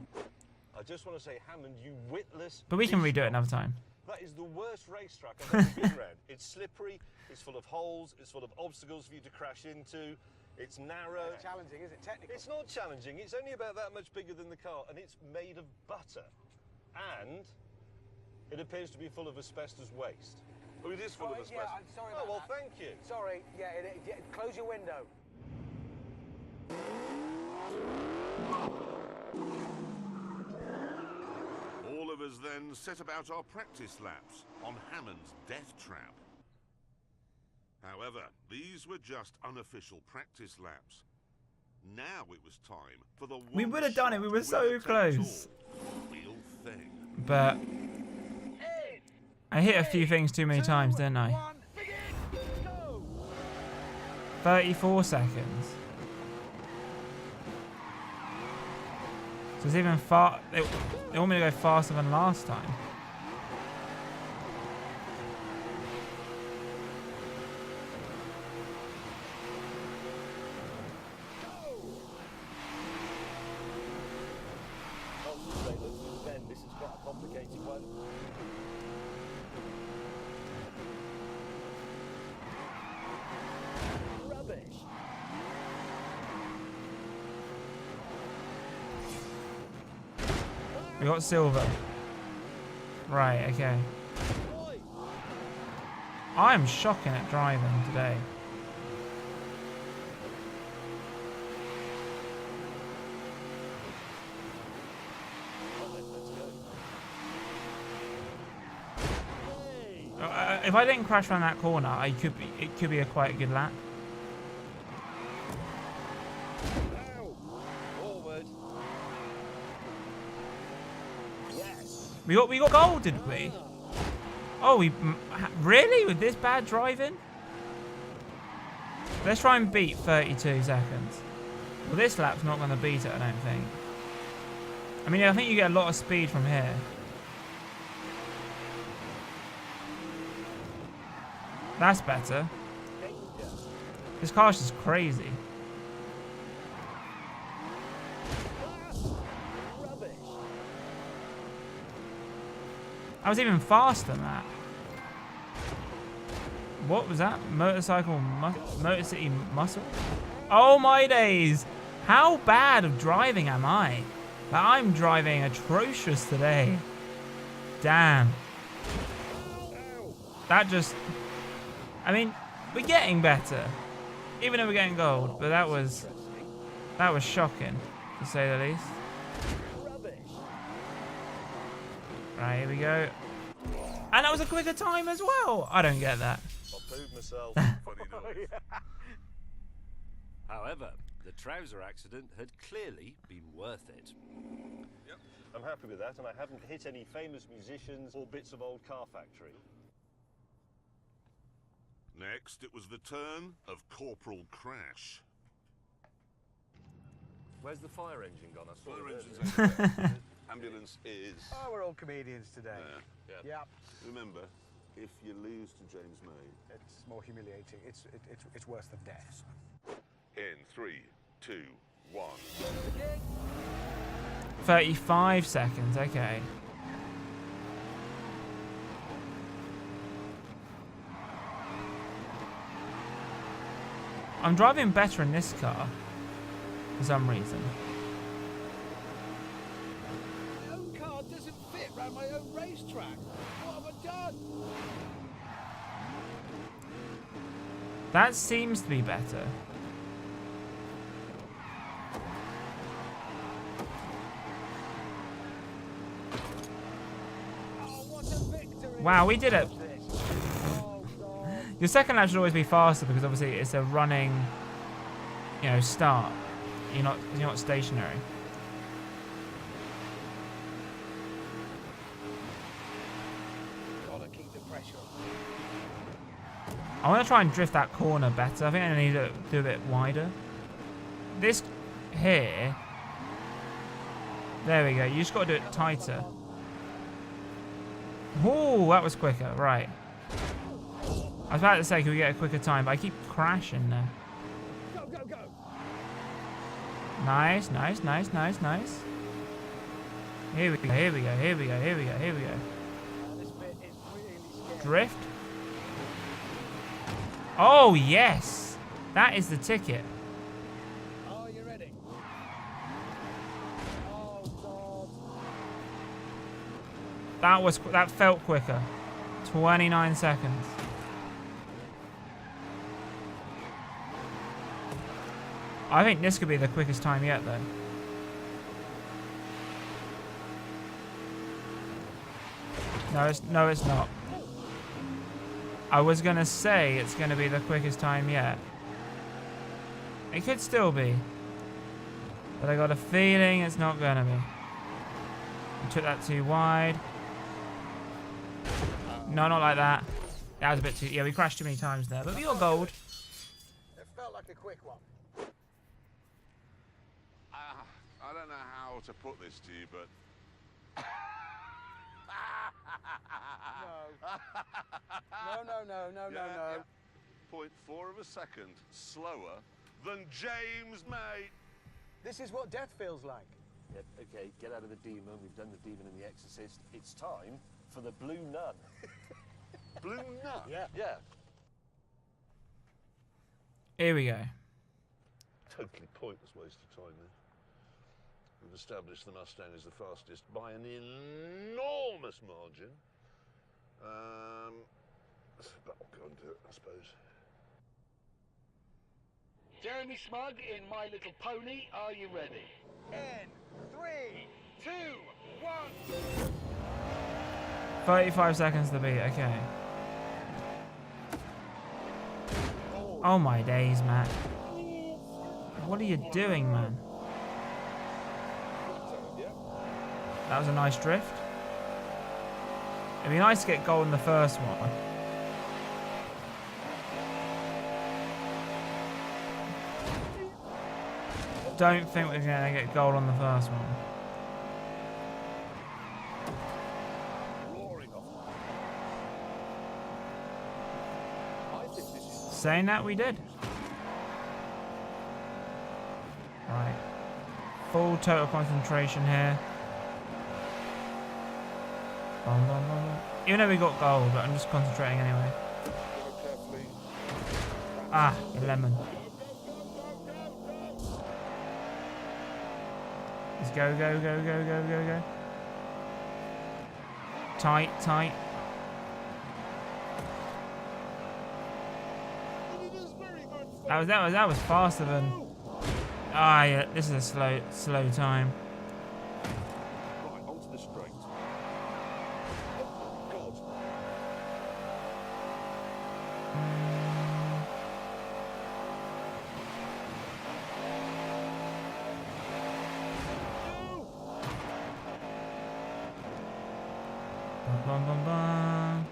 Speaker 4: I just want to say, Hammond, you witless.
Speaker 1: But we can redo it another time.
Speaker 4: That is the worst racetrack I've ever been around. It's slippery, it's full of holes, it's full of obstacles for you to crash into, it's narrow.
Speaker 3: It's challenging, is it? Technical.
Speaker 4: It's not challenging, it's only about that much bigger than the car, and it's made of butter. And it appears to be full of asbestos waste.
Speaker 2: Oh, it is full of asbestos.
Speaker 3: Yeah, I'm sorry about
Speaker 4: Oh, well,
Speaker 3: that.
Speaker 4: thank you.
Speaker 3: Sorry, yeah, close your window.
Speaker 2: All of us then set about our practice laps on Hammond's death trap. However, these were just unofficial practice laps. Now it was time for the
Speaker 1: We would have done it, we were so close.
Speaker 2: Real thing.
Speaker 1: But I hit a few things too many times, didn't I? 34 seconds. So it's even far. They want me to go faster than last time.
Speaker 4: This is quite a complicated one. Rubbish.
Speaker 1: We got silver. Right, okay. I'm shocking at driving today. If I didn't crash around that corner, it could be a quite a good lap.
Speaker 4: Forward. Yes.
Speaker 1: We got gold, did we? Oh, really with this bad driving? Let's try and beat 32 seconds. Well, this lap's not going to beat it, I don't think. I mean, I think you get a lot of speed from here. That's better. This car's just crazy. I was even faster than that. What was that? Motor City Muscle? Oh my days! How bad of driving am I? Like, I'm driving atrocious today. Damn. That just... I mean, we're getting better. Even though we're getting gold. But that was shocking, to say the least. Right, here we go. And that was a quicker time as well. I don't get that.
Speaker 2: I pooed myself. Funny noise.
Speaker 4: However, the trouser accident had clearly been worth it.
Speaker 5: Yep, I'm happy with that, and I haven't hit any famous musicians or bits of old car factory.
Speaker 2: Next, it was the turn of Corporal Crash.
Speaker 5: Where's the fire engine gone? I saw
Speaker 2: Fire
Speaker 5: it
Speaker 2: engine's
Speaker 5: earlier.
Speaker 2: over there. Ambulance is.
Speaker 3: Oh, we're all comedians today.
Speaker 2: Yeah.
Speaker 3: Yep.
Speaker 2: Remember, if you lose to James May.
Speaker 3: It's more humiliating. It's worse than death.
Speaker 2: In 3, 2, 1.
Speaker 1: 35 seconds, okay. I'm driving better in this car for some reason.
Speaker 3: My own car doesn't fit around my own racetrack. What have I done?
Speaker 1: That seems to be better.
Speaker 3: Oh, what a victory!
Speaker 1: Wow, we did it.
Speaker 3: Oh, God.
Speaker 1: Your second lap should always be faster because obviously it's a running, you know, start. You're not stationary.
Speaker 3: Gotta keep the pressure on.
Speaker 1: I want to try and drift that corner better. I think I need to do a bit wider. This here. There we go. You just got to do it tighter. Ooh, that was quicker. Right. I was about to say, can we get a quicker time? But I keep crashing there.
Speaker 3: Go, go, go!
Speaker 1: Nice, nice, nice, nice, nice. Here we go, here we go, here we go, here we go, here we go.
Speaker 3: This bit is really scary.
Speaker 1: Drift. Oh, yes. That is the ticket.
Speaker 3: Oh, you ready? Oh, God.
Speaker 1: That felt quicker. 29 seconds. I think this could be the quickest time yet, though. No, it's not. I was gonna say it's gonna be the quickest time yet. It could still be, but I got a feeling it's not gonna be. I took that too wide. No, not like that. That was a bit too. Yeah, we crashed too many times there, but we got gold.
Speaker 3: It felt like a quick one.
Speaker 2: I don't know how to put this to you, but
Speaker 3: No.
Speaker 2: yeah. 0.4 of a second slower than James May.
Speaker 3: This is what death feels like.
Speaker 5: Yep, okay, get out of the demon. We've done the demon and the exorcist. It's time for the blue nun.
Speaker 2: Blue nut.
Speaker 5: Yeah.
Speaker 1: Here we go.
Speaker 2: Totally pointless waste of time there. We've established the Mustang is the fastest by an enormous margin. But I'll go and do it, I suppose.
Speaker 3: Jeremy Smug in My Little Pony, are you ready? In 3, 2, 1.
Speaker 1: 35 seconds to beat, okay. Oh my days, Matt. What are you doing, man? That was a nice drift. It'd be nice to get gold in the first one. Don't think we're gonna get gold on the first one. Saying that, we did. Right. Full total concentration here. Boom, boom, boom, boom. Even though we got gold, but I'm just concentrating anyway. Ah, a lemon. Let's go, go, go, go, go, go, go. Tight, tight.
Speaker 2: Very good.
Speaker 1: That was faster than. Ah, yeah. This is a slow time.
Speaker 2: Right, onto the straight. Oh, God.
Speaker 1: Bum, bum, bum, bum.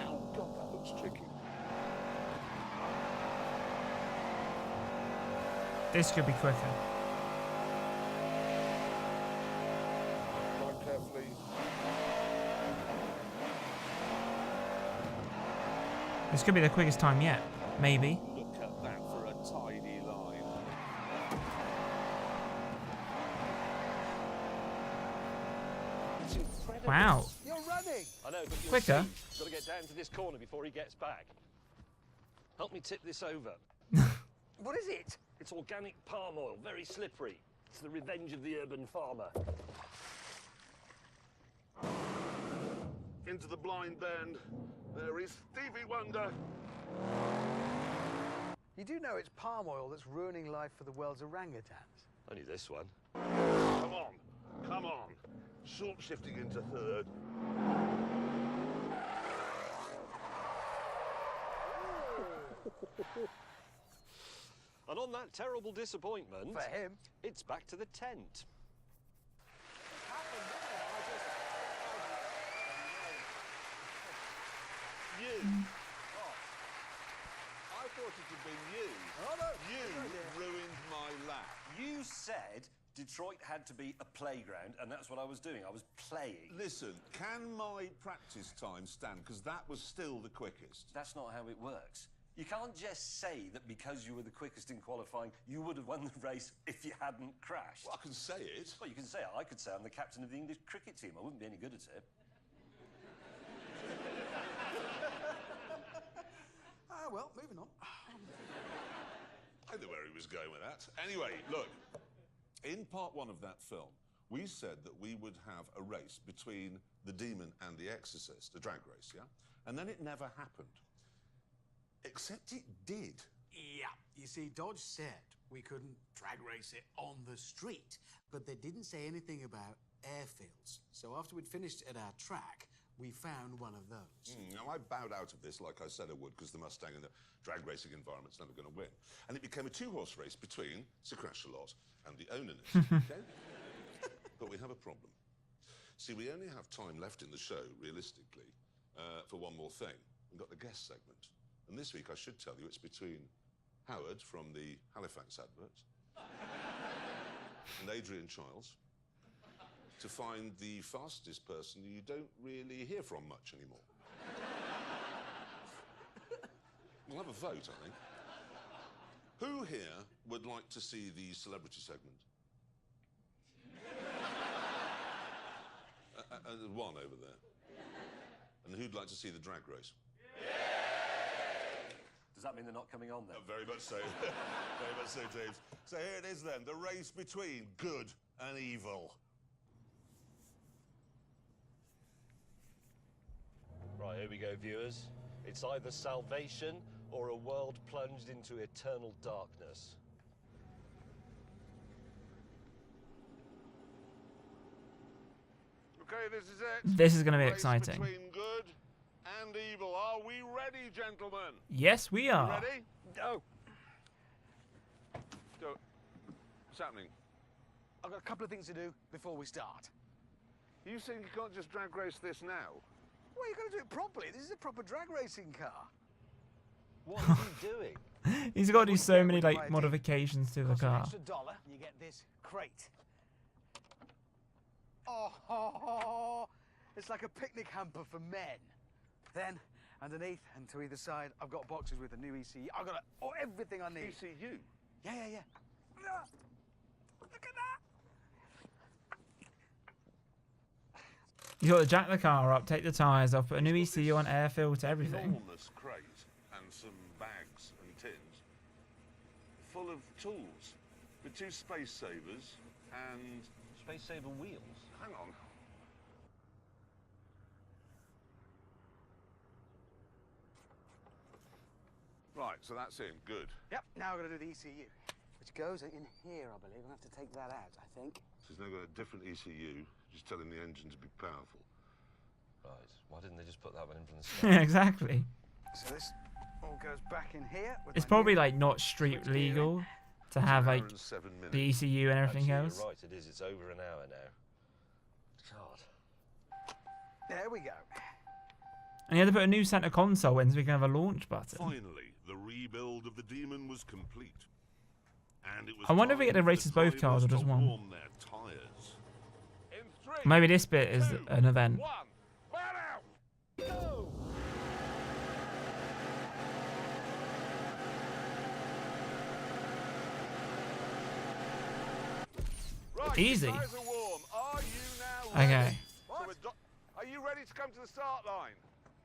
Speaker 2: Oh, God, that looks tricky.
Speaker 1: This could be quicker.
Speaker 2: Drive carefully.
Speaker 1: This could be the quickest time yet. Maybe.
Speaker 2: Look at that for a tidy line. It's incredible.
Speaker 1: Wow.
Speaker 3: You're running!
Speaker 5: I know, but you'll
Speaker 1: Quicker?
Speaker 5: see. Got to get down to this corner before he gets back. Help me tip this over.
Speaker 3: What is it?
Speaker 5: It's organic palm oil, very slippery. It's the revenge of the urban farmer.
Speaker 2: Into the blind bend. There is Stevie Wonder.
Speaker 3: You do know it's palm oil that's ruining life for the world's orangutans.
Speaker 5: Only this one.
Speaker 2: Come on, come on. Short shifting into third.
Speaker 5: And on that terrible disappointment,
Speaker 3: For him.
Speaker 5: it's back to the tent.
Speaker 2: You. I thought it had been you.
Speaker 3: Oh, no.
Speaker 2: You ruined my lap.
Speaker 4: You said Detroit had to be a playground, and that's what I was doing. I was playing.
Speaker 2: Listen, can my practice time stand? Because that was still the quickest.
Speaker 4: That's not how it works. You can't just say that because you were the quickest in qualifying, you would have won the race if you hadn't crashed.
Speaker 2: Well, I can say it.
Speaker 4: Well, you can say it. I could say I'm the captain of the English cricket team. I wouldn't be any good at it.
Speaker 3: Well, moving on.
Speaker 2: I know where he was going with that. Anyway, look, in part one of that film, we said that we would have a race between the demon and the exorcist, a drag race, yeah? And then it never happened. Except it did.
Speaker 3: Yeah, you see, Dodge said we couldn't drag race it on the street, but they didn't say anything about airfields. So after we'd finished at our track, we found one of those.
Speaker 2: Now, I bowed out of this like I said I would, because the Mustang in the drag racing environment's never going to win. And it became a two-horse race between Sir Crash-a-Lot and the Onanist, okay? But we have a problem. See, we only have time left in the show, realistically, for one more thing. We've got the guest segment. And this week, I should tell you, it's between Howard from the Halifax advert and Adrian Childs to find the fastest person you don't really hear from much anymore. We'll have a vote, I think. Who here would like to see the celebrity segment? One over there. And who'd like to see the drag race?
Speaker 4: Does that mean they're not coming on then?
Speaker 2: Very much so. Very much so, James. So here it is then, the race between good and evil.
Speaker 5: Right, here we go, viewers. It's either salvation or a world plunged into eternal darkness.
Speaker 2: Okay, this is it.
Speaker 1: This is going to be
Speaker 2: Race
Speaker 1: exciting.
Speaker 2: between good and evil. Are we ready, gentlemen?
Speaker 1: Yes, we are.
Speaker 2: Ready? Go. Go. What's happening?
Speaker 3: I've got a couple of things to do before we start.
Speaker 2: You think you can't just drag race this now?
Speaker 3: Well, you've got to do it properly. This is a proper drag racing car.
Speaker 5: What are you doing?
Speaker 1: He's got to do so many like modifications to the
Speaker 3: Costs an
Speaker 1: car.
Speaker 3: extra $1, and you get this crate. Oh, it's like a picnic hamper for men. Then, underneath and to either side, I've got boxes with a new ECU. I've got everything I need.
Speaker 2: ECU?
Speaker 3: Yeah. Look at that.
Speaker 1: You got to jack the car up, take the tyres off, put a new ECU on, air filter, everything.
Speaker 2: Enormous crate and some bags and tins full of tools with 2 space savers and
Speaker 5: space saver wheels.
Speaker 2: Hang on. Right, so that's in. Good.
Speaker 3: Yep, now we're going to do the ECU, which goes in here, I believe. I'll have to take that out, I think.
Speaker 2: So he's now got a different ECU, just telling the engine to be powerful.
Speaker 5: Right. Why didn't they just put that one in from the start?
Speaker 1: Yeah, exactly.
Speaker 3: So this all goes back in here. With
Speaker 1: It's
Speaker 3: my
Speaker 1: probably
Speaker 3: new
Speaker 1: like not street
Speaker 3: switch gear in.
Speaker 1: legal to have like
Speaker 2: 7 minutes.
Speaker 1: the ECU and everything
Speaker 5: Actually,
Speaker 1: else.
Speaker 5: you're right, it is. It's over an hour now. God.
Speaker 3: There we go.
Speaker 1: And you had to put a new center console in so we can have a launch button.
Speaker 2: Finally, the rebuild of the Demon was complete. And it was
Speaker 1: I wonder if we
Speaker 2: time
Speaker 1: get to
Speaker 2: for
Speaker 1: race
Speaker 2: the
Speaker 1: as both
Speaker 2: drivers
Speaker 1: cars or just
Speaker 2: to
Speaker 1: one.
Speaker 2: warm their tires. In 3,
Speaker 1: Maybe this bit is
Speaker 2: 2,
Speaker 1: an event.
Speaker 2: 1, man out! Go! Right,
Speaker 1: Easy.
Speaker 2: your tires are warm. Are you now
Speaker 1: Okay.
Speaker 2: ready?
Speaker 3: What?
Speaker 2: Are you ready to come to the start line?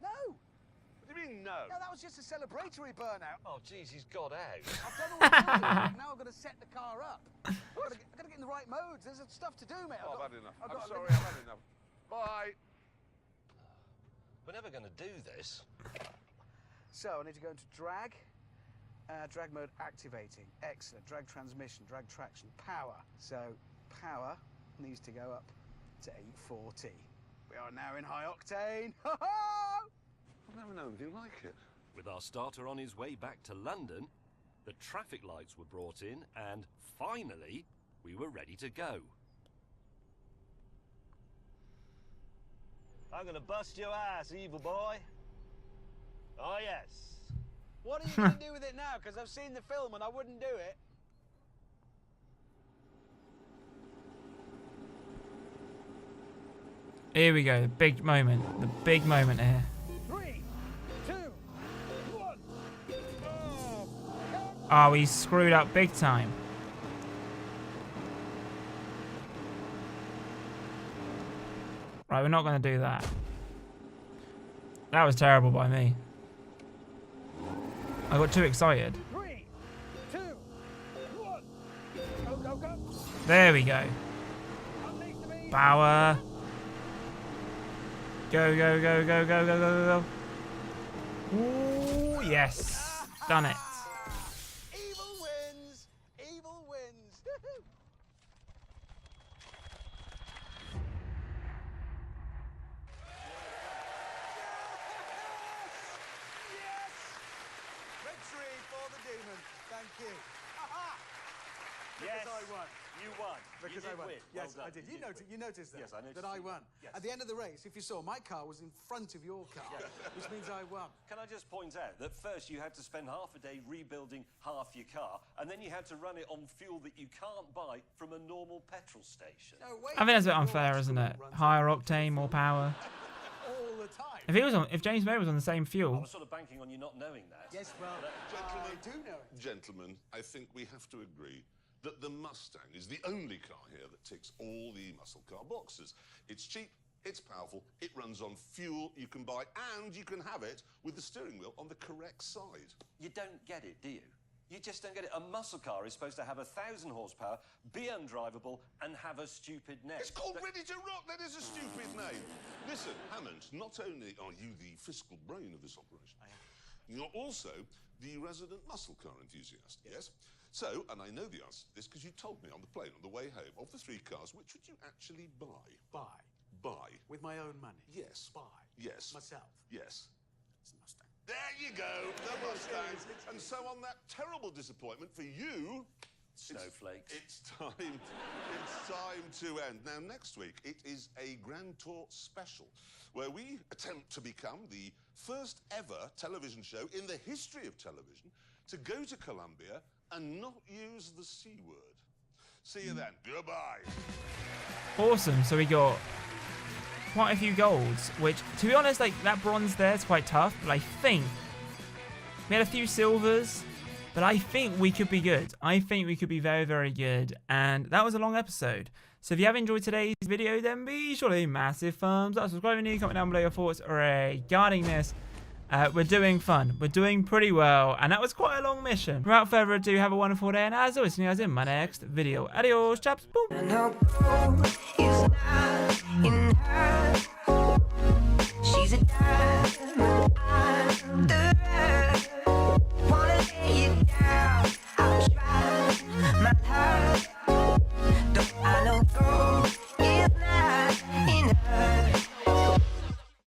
Speaker 3: No!
Speaker 2: What do you mean, no?
Speaker 3: No, that was just a celebratory burnout.
Speaker 5: Oh, jeez, he's got out.
Speaker 3: I've done all the work. Now I've got to set the car up. I've got to get in the right modes. There's stuff to do, mate.
Speaker 2: Oh, I've had enough.
Speaker 3: I've
Speaker 2: I'm
Speaker 3: got-
Speaker 2: sorry, I've had enough. Bye.
Speaker 5: We're never going to do this.
Speaker 3: So I need to go into drag. Drag mode activating. Excellent. Drag transmission, drag traction, power. So power needs to go up to 840. We are now in high octane.
Speaker 2: I've never known anything like it.
Speaker 4: With our starter on his way back to London, the traffic lights were brought in, and finally, we were ready to go.
Speaker 5: I'm going to bust your ass, evil boy. Oh, yes.
Speaker 3: What are you going to do with it now? Because I've seen the film and I wouldn't do it.
Speaker 1: Here we go. Big moment. The big moment here.
Speaker 3: 3, 2, 1.
Speaker 1: Oh, we screwed up big time. Right, we're not going to do that. That was terrible by me. I got too excited.
Speaker 3: 3, 2, 1. Go, go, go.
Speaker 1: There we go.
Speaker 3: Unleash the beast.
Speaker 1: Power. Go, go, go, go, go, go, go, go. Ooh, yes. Done it.
Speaker 3: Evil wins. Evil wins. Yes! Victory for the demon. Thank you. Aha! Because I won.
Speaker 5: You won.
Speaker 3: Because I won. Yes, I did. You noticed that.
Speaker 5: Yes, I noticed
Speaker 3: that I
Speaker 5: you-
Speaker 3: won.
Speaker 5: yes.
Speaker 3: At the end of the race, if you saw, my car was in front of your car, which means I won.
Speaker 5: Can I just point out that first you had to spend half a day rebuilding half your car, and then you had to run it on fuel that you can't buy from a normal petrol station.
Speaker 3: No, wait,
Speaker 1: I think that's a bit
Speaker 3: your
Speaker 1: unfair, isn't it?
Speaker 3: runs
Speaker 1: Higher octane, more power.
Speaker 3: all the time.
Speaker 1: If James May was on the same
Speaker 5: I
Speaker 1: fuel,
Speaker 5: was sort of banking on you not knowing that.
Speaker 3: Yes, well,
Speaker 2: Gentlemen,
Speaker 3: I do know it.
Speaker 2: Gentlemen, I think we have to agree that the Mustang is the only car here that ticks all the muscle car boxes. It's cheap, it's powerful, it runs on fuel you can buy, and you can have it with the steering wheel on the correct side.
Speaker 5: You don't get it, do you? You just don't get it. A muscle car is supposed to have 1,000 horsepower, be undrivable, and have a stupid neck.
Speaker 2: It's called Ready to Rock. That is a stupid name. Listen, Hammond, not only are you the fiscal brain of this operation, you're also the resident muscle car enthusiast, yes? So, and I know the answer to this because you told me on the plane on the way home, of the 3 cars, which would you actually buy?
Speaker 3: Buy.
Speaker 2: Buy.
Speaker 3: With my own money.
Speaker 2: Yes.
Speaker 3: Buy.
Speaker 2: Yes.
Speaker 3: Myself.
Speaker 2: Yes.
Speaker 3: It's a Mustang.
Speaker 2: There you go, the Mustang. And so on that terrible disappointment for you,
Speaker 5: Snowflakes.
Speaker 2: it's time to end. Now, next week, it is a Grand Tour special, where we attempt to become the first ever television show in the history of television to go to Colombia and not use the C word. See you then. Goodbye.
Speaker 1: awesome. So we got quite a few golds, which, to be honest, like that bronze there is quite tough, but I think we had a few silvers, but I think we could be good. I think we could be very, very good. And that was a long episode. So if you have enjoyed today's video, then be sure to leave a massive thumbs up, subscribe if you're new, comment down below your thoughts regarding this. we're doing fun. We're doing pretty well. And that was quite a long mission. Without further ado, have a wonderful day. And as always, see you guys in my next video. Adios, chaps. Boom.